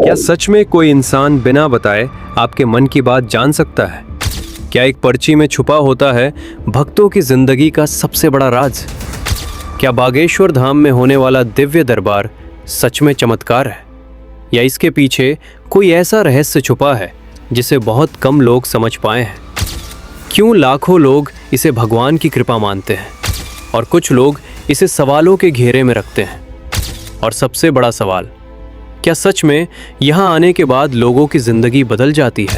क्या सच में कोई इंसान बिना बताए आपके मन की बात जान सकता है? क्या एक पर्ची में छुपा होता है भक्तों की जिंदगी का सबसे बड़ा राज? क्या बागेश्वर धाम में होने वाला दिव्य दरबार सच में चमत्कार है, या इसके पीछे कोई ऐसा रहस्य छुपा है जिसे बहुत कम लोग समझ पाए हैं? क्यों लाखों लोग इसे भगवान की कृपा मानते हैं और कुछ लोग इसे सवालों के घेरे में रखते हैं? और सबसे बड़ा सवाल, क्या सच में यहाँ आने के बाद लोगों की जिंदगी बदल जाती है?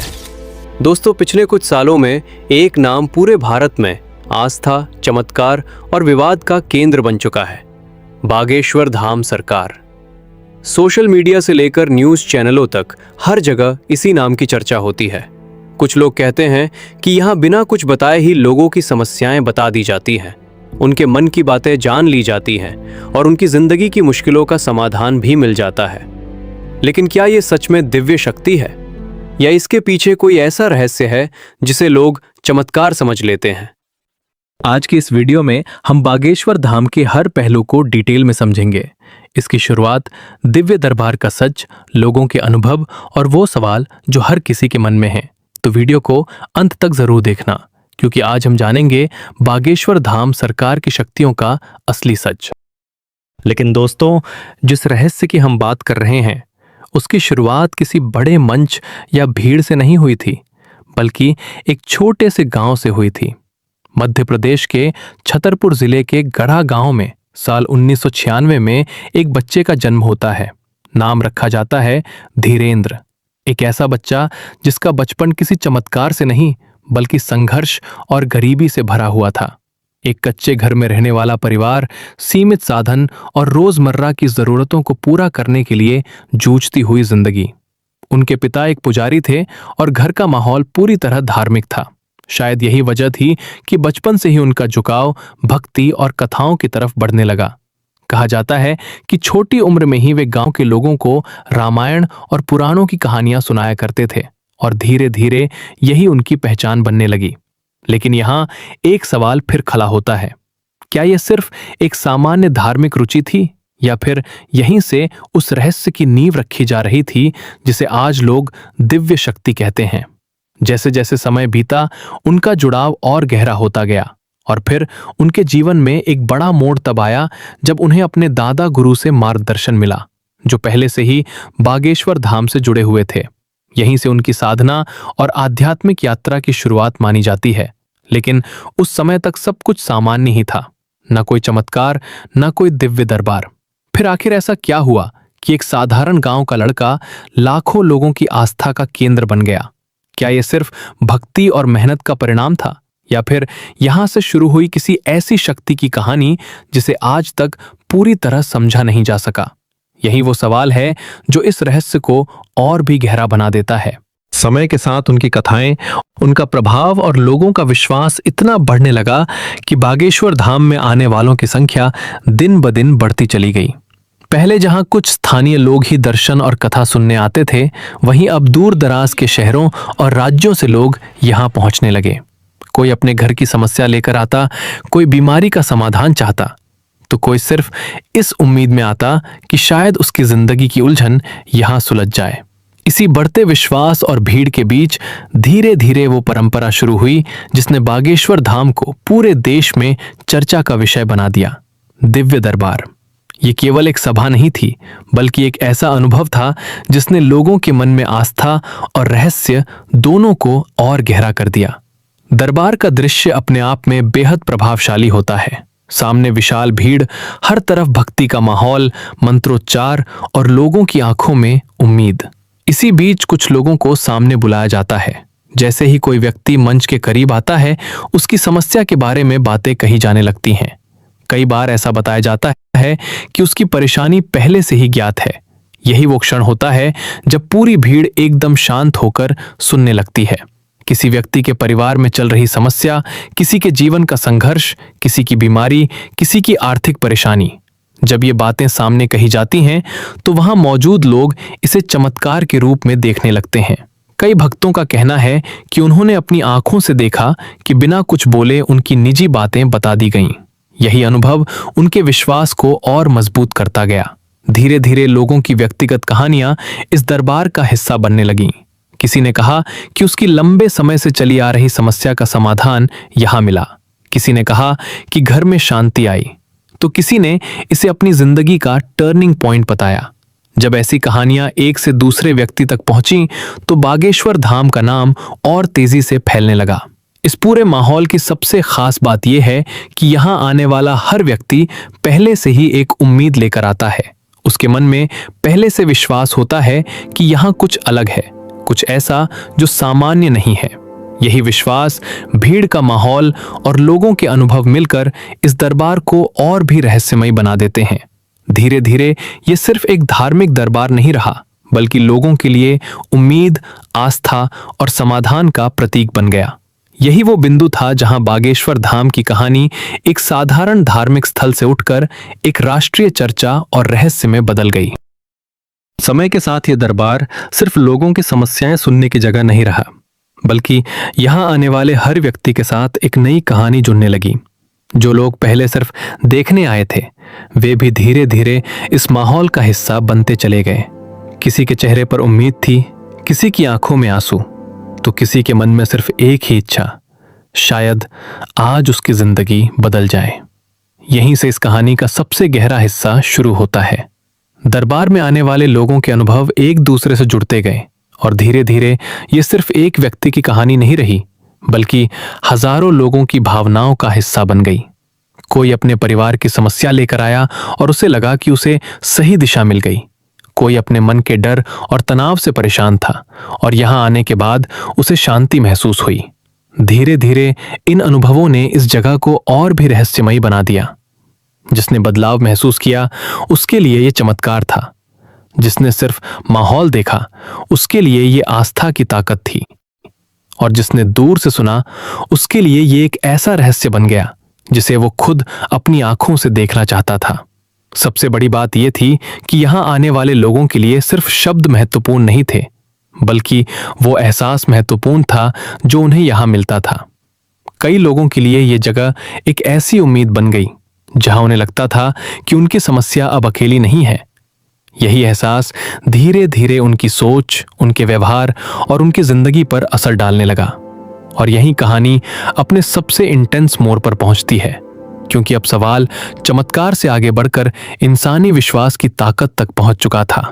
दोस्तों, पिछले कुछ सालों में एक नाम पूरे भारत में आस्था, चमत्कार और विवाद का केंद्र बन चुका है, बागेश्वर धाम सरकार। सोशल मीडिया से लेकर न्यूज़ चैनलों तक हर जगह इसी नाम की चर्चा होती है। कुछ लोग कहते हैं कि यहाँ बिना कुछ बताए ही लोगों की समस्याएं बता दी जाती हैं, उनके मन की बातें जान ली जाती हैं और उनकी जिंदगी की मुश्किलों का समाधान भी मिल जाता है। लेकिन क्या ये सच में दिव्य शक्ति है, या इसके पीछे कोई ऐसा रहस्य है जिसे लोग चमत्कार समझ लेते हैं? आज की इस वीडियो में हम बागेश्वर धाम के हर पहलू को डिटेल में समझेंगे। इसकी शुरुआत दिव्य दरबार का सच, लोगों के अनुभव और वो सवाल जो हर किसी के मन में हैं। तो वीडियो को अंत तक जरूर देखना, क्योंकि आज हम जानेंगे बागेश्वर धाम सरकार की शक्तियों का असली सच। लेकिन दोस्तों, जिस रहस्य की हम बात कर रहे हैं उसकी शुरुआत किसी बड़े मंच या भीड़ से नहीं हुई थी, बल्कि एक छोटे से गांव से हुई थी। मध्य प्रदेश के छतरपुर जिले के गढ़ा गांव में साल 1996 में एक बच्चे का जन्म होता है। नाम रखा जाता है धीरेंद्र। एक ऐसा बच्चा जिसका बचपन किसी चमत्कार से नहीं बल्कि संघर्ष और गरीबी से भरा हुआ था। एक कच्चे घर में रहने वाला परिवार, सीमित साधन और रोजमर्रा की जरूरतों को पूरा करने के लिए जूझती हुई जिंदगी। उनके पिता एक पुजारी थे और घर का माहौल पूरी तरह धार्मिक था। शायद यही वजह थी कि बचपन से ही उनका झुकाव भक्ति और कथाओं की तरफ बढ़ने लगा। कहा जाता है कि छोटी उम्र में ही वे गांव के लोगों को रामायण और पुराणों की कहानियां सुनाया करते थे और धीरे धीरे यही उनकी पहचान बनने लगी। लेकिन यहाँ एक सवाल फिर खड़ा होता है, क्या यह सिर्फ एक सामान्य धार्मिक रुचि थी, या फिर यहीं से उस रहस्य की नींव रखी जा रही थी जिसे आज लोग दिव्य शक्ति कहते हैं? जैसे जैसे समय बीता, उनका जुड़ाव और गहरा होता गया और फिर उनके जीवन में एक बड़ा मोड़ तब आया जब उन्हें अपने दादा गुरु से मार्गदर्शन मिला, जो पहले से ही बागेश्वर धाम से जुड़े हुए थे। यहीं से उनकी साधना और आध्यात्मिक यात्रा की शुरुआत मानी जाती है। लेकिन उस समय तक सब कुछ सामान्य ही था, न कोई चमत्कार, न कोई दिव्य दरबार। फिर आखिर ऐसा क्या हुआ कि एक साधारण गांव का लड़का लाखों लोगों की आस्था का केंद्र बन गया? क्या यह सिर्फ भक्ति और मेहनत का परिणाम था, या फिर यहां से शुरू हुई किसी ऐसी शक्ति की कहानी जिसे आज तक पूरी तरह समझा नहीं जा सका? यही वो सवाल है जो इस रहस्य को और भी गहरा बना देता है। समय के साथ उनकी कथाएं, उनका प्रभाव और लोगों का विश्वास इतना बढ़ने लगा कि बागेश्वर धाम में आने वालों की संख्या दिन ब दिन बढ़ती चली गई। पहले जहां कुछ स्थानीय लोग ही दर्शन और कथा सुनने आते थे, वहीं अब दूर दराज के शहरों और राज्यों से लोग यहां पहुंचने लगे। कोई अपने घर की समस्या लेकर आता, कोई बीमारी का समाधान चाहता, तो कोई सिर्फ इस उम्मीद में आता कि शायद उसकी जिंदगी की उलझन यहां सुलझ जाए। इसी बढ़ते विश्वास और भीड़ के बीच धीरे धीरे वो परंपरा शुरू हुई जिसने बागेश्वर धाम को पूरे देश में चर्चा का विषय बना दिया, दिव्य दरबार। ये केवल एक सभा नहीं थी, बल्कि एक ऐसा अनुभव था जिसने लोगों के मन में आस्था और रहस्य दोनों को और गहरा कर दिया। दरबार का दृश्य अपने आप में बेहद प्रभावशाली होता है। सामने विशाल भीड़, हर तरफ भक्ति का माहौल, मंत्रोच्चार और लोगों की आंखों में उम्मीद। इसी बीच कुछ लोगों को सामने बुलाया जाता है। जैसे ही कोई व्यक्ति मंच के करीब आता है, उसकी समस्या के बारे में बातें कही जाने लगती हैं। कई बार ऐसा बताया जाता है कि उसकी परेशानी पहले से ही ज्ञात है। यही वो क्षण होता है जब पूरी भीड़ एकदम शांत होकर सुनने लगती है। किसी व्यक्ति के परिवार में चल रही समस्या, किसी के जीवन का संघर्ष, किसी की बीमारी, किसी की आर्थिक परेशानी। जब ये बातें सामने कही जाती हैं तो वहां मौजूद लोग इसे चमत्कार के रूप में देखने लगते हैं। कई भक्तों का कहना है कि उन्होंने अपनी आंखों से देखा कि बिना कुछ बोले उनकी निजी बातें बता दी गईं। यही अनुभव उनके विश्वास को और मजबूत करता गया। धीरे धीरे लोगों की व्यक्तिगत कहानियां इस दरबार का हिस्सा बनने लगीं। किसी ने कहा कि उसकी लंबे समय से चली आ रही समस्या का समाधान यहां मिला। किसी ने कहा कि घर में शांति आई, तो किसी ने इसे अपनी जिंदगी का टर्निंग पॉइंट बताया। जब ऐसी कहानियां एक से दूसरे व्यक्ति तक पहुंची तो बागेश्वर धाम का नाम और तेजी से फैलने लगा। इस पूरे माहौल की सबसे खास बात यह है कि यहां आने वाला हर व्यक्ति पहले से ही एक उम्मीद लेकर आता है। उसके मन में पहले से विश्वास होता है कि यहां कुछ अलग है, कुछ ऐसा जो सामान्य नहीं है। यही विश्वास, भीड़ का माहौल और लोगों के अनुभव मिलकर इस दरबार को और भी रहस्यमय बना देते हैं। धीरे धीरे ये सिर्फ एक धार्मिक दरबार नहीं रहा, बल्कि लोगों के लिए उम्मीद, आस्था और समाधान का प्रतीक बन गया। यही वो बिंदु था जहां बागेश्वर धाम की कहानी एक साधारण धार्मिक स्थल से उठकर एक राष्ट्रीय चर्चा और रहस्य में बदल गई। समय के साथ ये दरबार सिर्फ लोगों की समस्याएं सुनने की जगह नहीं रहा, बल्कि यहां आने वाले हर व्यक्ति के साथ एक नई कहानी जुड़ने लगी। जो लोग पहले सिर्फ देखने आए थे, वे भी धीरे धीरे इस माहौल का हिस्सा बनते चले गए। किसी के चेहरे पर उम्मीद थी, किसी की आंखों में आंसू, तो किसी के मन में सिर्फ एक ही इच्छा, शायद आज उसकी जिंदगी बदल जाए। यहीं से इस कहानी का सबसे गहरा हिस्सा शुरू होता है। दरबार में आने वाले लोगों के अनुभव एक दूसरे से जुड़ते गए और धीरे धीरे ये सिर्फ एक व्यक्ति की कहानी नहीं रही, बल्कि हजारों लोगों की भावनाओं का हिस्सा बन गई। कोई अपने परिवार की समस्या लेकर आया और उसे लगा कि उसे सही दिशा मिल गई। कोई अपने मन के डर और तनाव से परेशान था और यहां आने के बाद उसे शांति महसूस हुई। धीरे धीरे इन अनुभवों ने इस जगह को और भी रहस्यमयी बना दिया। जिसने बदलाव महसूस किया उसके लिए ये चमत्कार था, जिसने सिर्फ माहौल देखा उसके लिए ये आस्था की ताकत थी, और जिसने दूर से सुना उसके लिए ये एक ऐसा रहस्य बन गया जिसे वो खुद अपनी आंखों से देखना चाहता था। सबसे बड़ी बात यह थी कि यहां आने वाले लोगों के लिए सिर्फ शब्द महत्वपूर्ण नहीं थे, बल्कि वो एहसास महत्वपूर्ण था जो उन्हें यहां मिलता था। कई लोगों के लिए ये जगह एक ऐसी उम्मीद बन गई जहां उन्हें लगता था कि उनकी समस्या अब अकेली नहीं है। यही एहसास धीरे धीरे उनकी सोच, उनके व्यवहार और उनकी जिंदगी पर असर डालने लगा। और यही कहानी अपने सबसे इंटेंस मोड़ पर पहुंचती है, क्योंकि अब सवाल चमत्कार से आगे बढ़कर इंसानी विश्वास की ताकत तक पहुंच चुका था।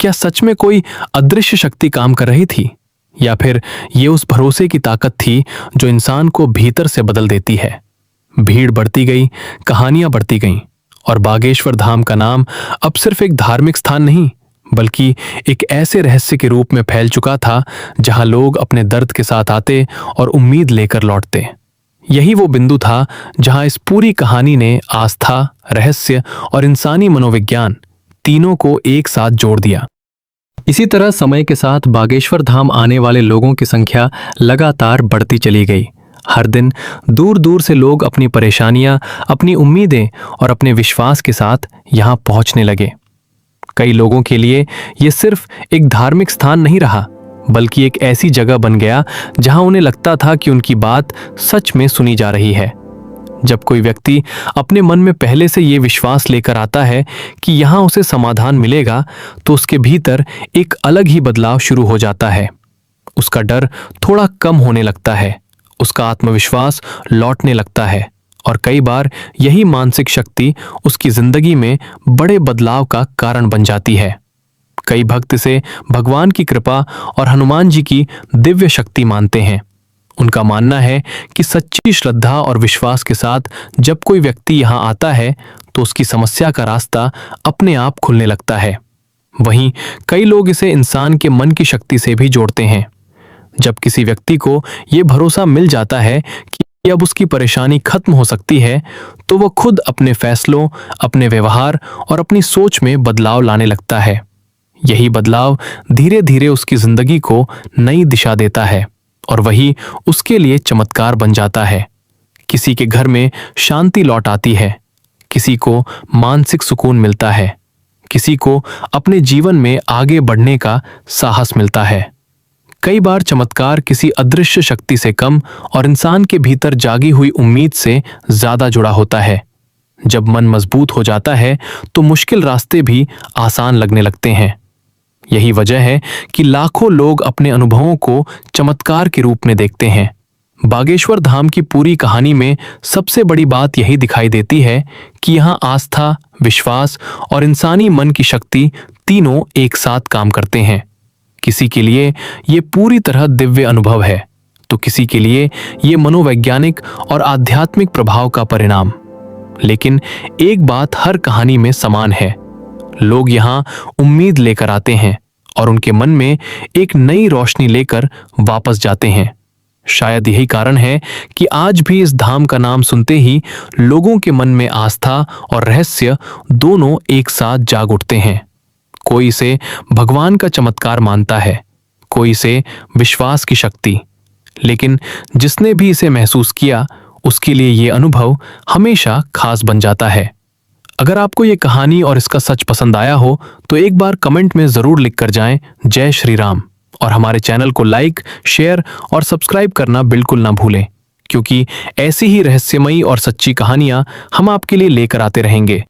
क्या सच में कोई अदृश्य शक्ति काम कर रही थी, या फिर ये उस भरोसे की ताकत थी जो इंसान को भीतर से बदल देती है? भीड़ बढ़ती गई, कहानियां बढ़ती गईं, और बागेश्वर धाम का नाम अब सिर्फ एक धार्मिक स्थान नहीं, बल्कि एक ऐसे रहस्य के रूप में फैल चुका था जहां लोग अपने दर्द के साथ आते और उम्मीद लेकर लौटते। यही वो बिंदु था जहां इस पूरी कहानी ने आस्था, रहस्य और इंसानी मनोविज्ञान तीनों को एक साथ जोड़ दिया। इसी तरह समय के साथ बागेश्वर धाम आने वाले लोगों की संख्या लगातार बढ़ती चली गई। हर दिन दूर दूर से लोग अपनी परेशानियां, अपनी उम्मीदें और अपने विश्वास के साथ यहां पहुंचने लगे। कई लोगों के लिए यह सिर्फ एक धार्मिक स्थान नहीं रहा, बल्कि एक ऐसी जगह बन गया जहां उन्हें लगता था कि उनकी बात सच में सुनी जा रही है। जब कोई व्यक्ति अपने मन में पहले से ये विश्वास लेकर आता है कि यहां उसे समाधान मिलेगा, तो उसके भीतर एक अलग ही बदलाव शुरू हो जाता है। उसका डर थोड़ा कम होने लगता है, उसका आत्मविश्वास लौटने लगता है, और कई बार यही मानसिक शक्ति उसकी जिंदगी में बड़े बदलाव का कारण बन जाती है। कई भक्त इसे भगवान की कृपा और हनुमान जी की दिव्य शक्ति मानते हैं। उनका मानना है कि सच्ची श्रद्धा और विश्वास के साथ जब कोई व्यक्ति यहां आता है तो उसकी समस्या का रास्ता अपने आप खुलने लगता है। वहीं कई लोग इसे इंसान के मन की शक्ति से भी जोड़ते हैं। जब किसी व्यक्ति को यह भरोसा मिल जाता है कि अब उसकी परेशानी खत्म हो सकती है, तो वह खुद अपने फैसलों, अपने व्यवहार और अपनी सोच में बदलाव लाने लगता है। यही बदलाव धीरे धीरे उसकी जिंदगी को नई दिशा देता है, और वही उसके लिए चमत्कार बन जाता है। किसी के घर में शांति लौट आती है, किसी को मानसिक सुकून मिलता है, किसी को अपने जीवन में आगे बढ़ने का साहस मिलता है। कई बार चमत्कार किसी अदृश्य शक्ति से कम और इंसान के भीतर जागी हुई उम्मीद से ज्यादा जुड़ा होता है। जब मन मजबूत हो जाता है तो मुश्किल रास्ते भी आसान लगने लगते हैं। यही वजह है कि लाखों लोग अपने अनुभवों को चमत्कार के रूप में देखते हैं। बागेश्वर धाम की पूरी कहानी में सबसे बड़ी बात यही दिखाई देती है कि यहाँ आस्था, विश्वास और इंसानी मन की शक्ति तीनों एक साथ काम करते हैं। किसी के लिए ये पूरी तरह दिव्य अनुभव है, तो किसी के लिए ये मनोवैज्ञानिक और आध्यात्मिक प्रभाव का परिणाम। लेकिन एक बात हर कहानी में समान है, लोग यहाँ उम्मीद लेकर आते हैं और उनके मन में एक नई रोशनी लेकर वापस जाते हैं। शायद यही कारण है कि आज भी इस धाम का नाम सुनते ही लोगों के मन में आस्था और रहस्य दोनों एक साथ जाग उठते हैं। कोई इसे भगवान का चमत्कार मानता है, कोई इसे विश्वास की शक्ति। लेकिन जिसने भी इसे महसूस किया उसके लिए ये अनुभव हमेशा खास बन जाता है। अगर आपको ये कहानी और इसका सच पसंद आया हो तो एक बार कमेंट में जरूर लिख कर जाएं जय श्री राम, और हमारे चैनल को लाइक, शेयर और सब्सक्राइब करना बिल्कुल ना भूलें, क्योंकि ऐसी ही रहस्यमयी और सच्ची कहानियां हम आपके लिए लेकर आते रहेंगे।